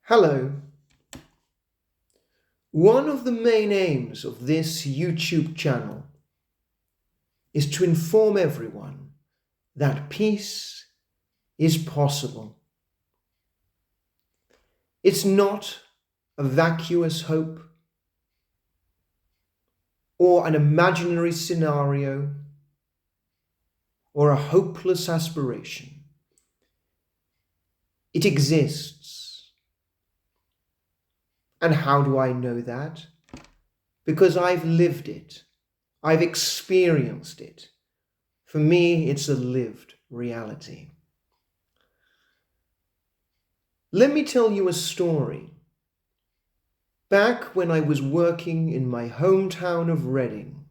Hello. One of the main aims of this YouTube channel is to inform everyone that peace is possible. It's not a vacuous hope or an imaginary scenario or a hopeless aspiration. It exists. And how do I know that? Because I've lived it. I've experienced it. For me, it's a lived reality. Let me tell you a story. Back when I was working in my hometown of Reading,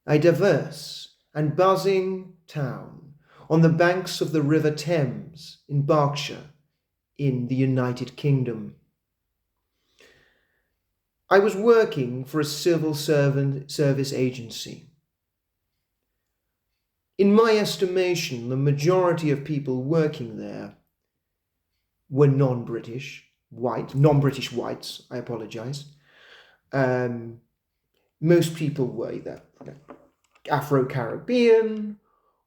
a diverse and buzzing town on the banks of the River Thames in Berkshire in the United Kingdom. I was working for a civil service agency. In my estimation, the majority of people working there were non-British whites, I apologize. Most people were either Afro-Caribbean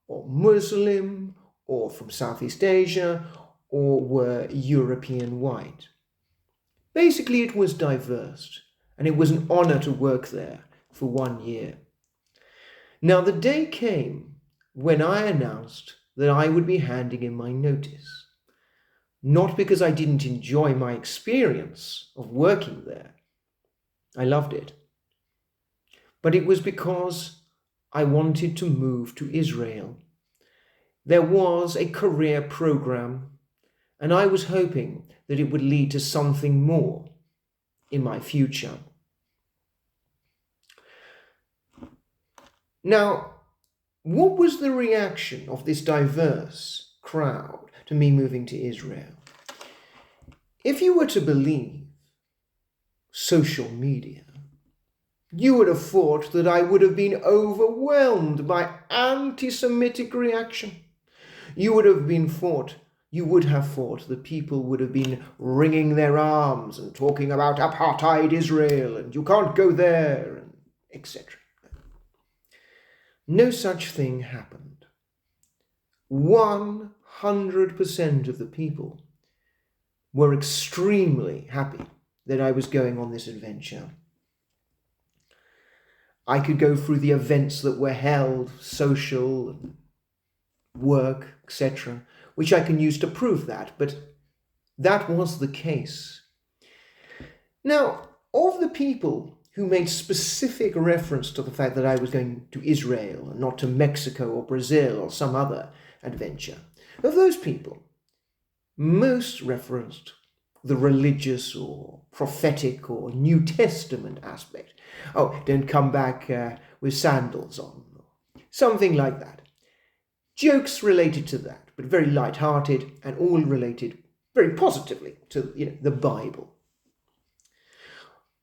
or Muslim or from Southeast Asia or were European white. Basically, it was diverse, and it was an honor to work there for 1 year. Now, the day came when I announced that I would be handing in my notice. Not because I didn't enjoy my experience of working there. I loved it. But it was because I wanted to move to Israel. There was a career program, and I was hoping that it would lead to something more in my future. Now, what was the reaction of this diverse crowd to me moving to Israel? If you were to believe social media, you would have thought that I would have been overwhelmed by anti-Semitic reaction. You would have thought that people would have been wringing their arms and talking about apartheid Israel and you can't go there, and etc. No such thing happened. 100% of the people were extremely happy that I was going on this adventure. I could go through the events that were held, social, and work, etc., which I can use to prove that, but that was the case. Now, of the people who made specific reference to the fact that I was going to Israel and not to Mexico or Brazil or some other adventure, of those people, most referenced the religious or prophetic or New Testament aspect. Oh, don't come back with sandals on, something like that. Jokes related to that, but very light-hearted and all related very positively to the Bible.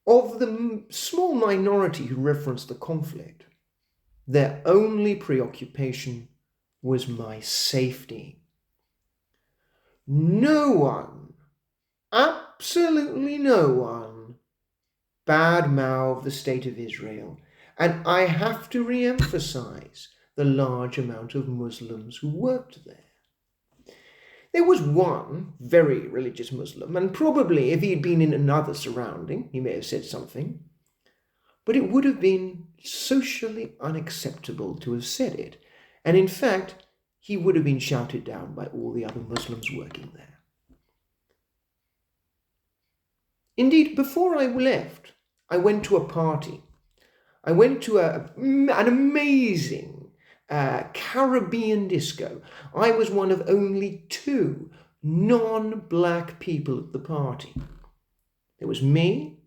Of the small minority who referenced the conflict, their only preoccupation was my safety. No one, absolutely no one, badmouthed the state of Israel, and I have to re-emphasize the large amount of Muslims who worked there. There was one very religious Muslim, and probably if he had been in another surrounding, he may have said something, but it would have been socially unacceptable to have said it, and in fact, he would have been shouted down by all the other Muslims working there. Indeed, before I left, I went to a party. I went to an amazing Caribbean disco. I was one of only 2 non-black people at the party. There was me,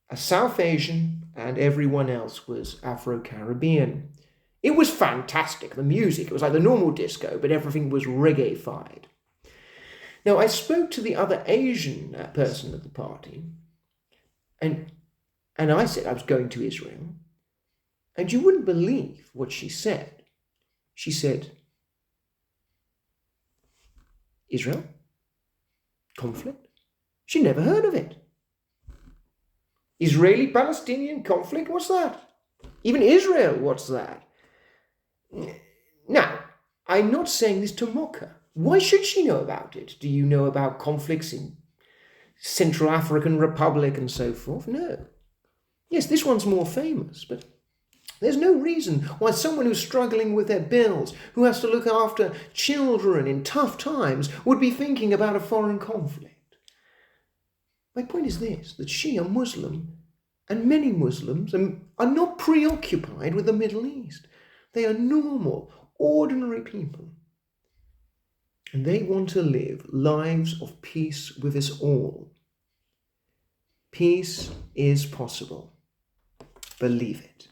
a South Asian, and everyone else was Afro-Caribbean. It was fantastic, the music. It was like the normal disco, but everything was reggae-fied. Now, I spoke to the other Asian person at the party, and I said I was going to Israel, and you wouldn't believe what she said. She said, Israel? Conflict? She never heard of it. Israeli-Palestinian conflict, what's that? Even Israel, what's that? Now, I'm not saying this to mock her. Why should she know about it? Do you know about conflicts in Central African Republic and so forth? No. Yes, this one's more famous, but there's no reason why someone who's struggling with their bills, who has to look after children in tough times, would be thinking about a foreign conflict. My point is this, that she, a Muslim, and many Muslims are not preoccupied with the Middle East. They are normal, ordinary people. And they want to live lives of peace with us all. Peace is possible. Believe it.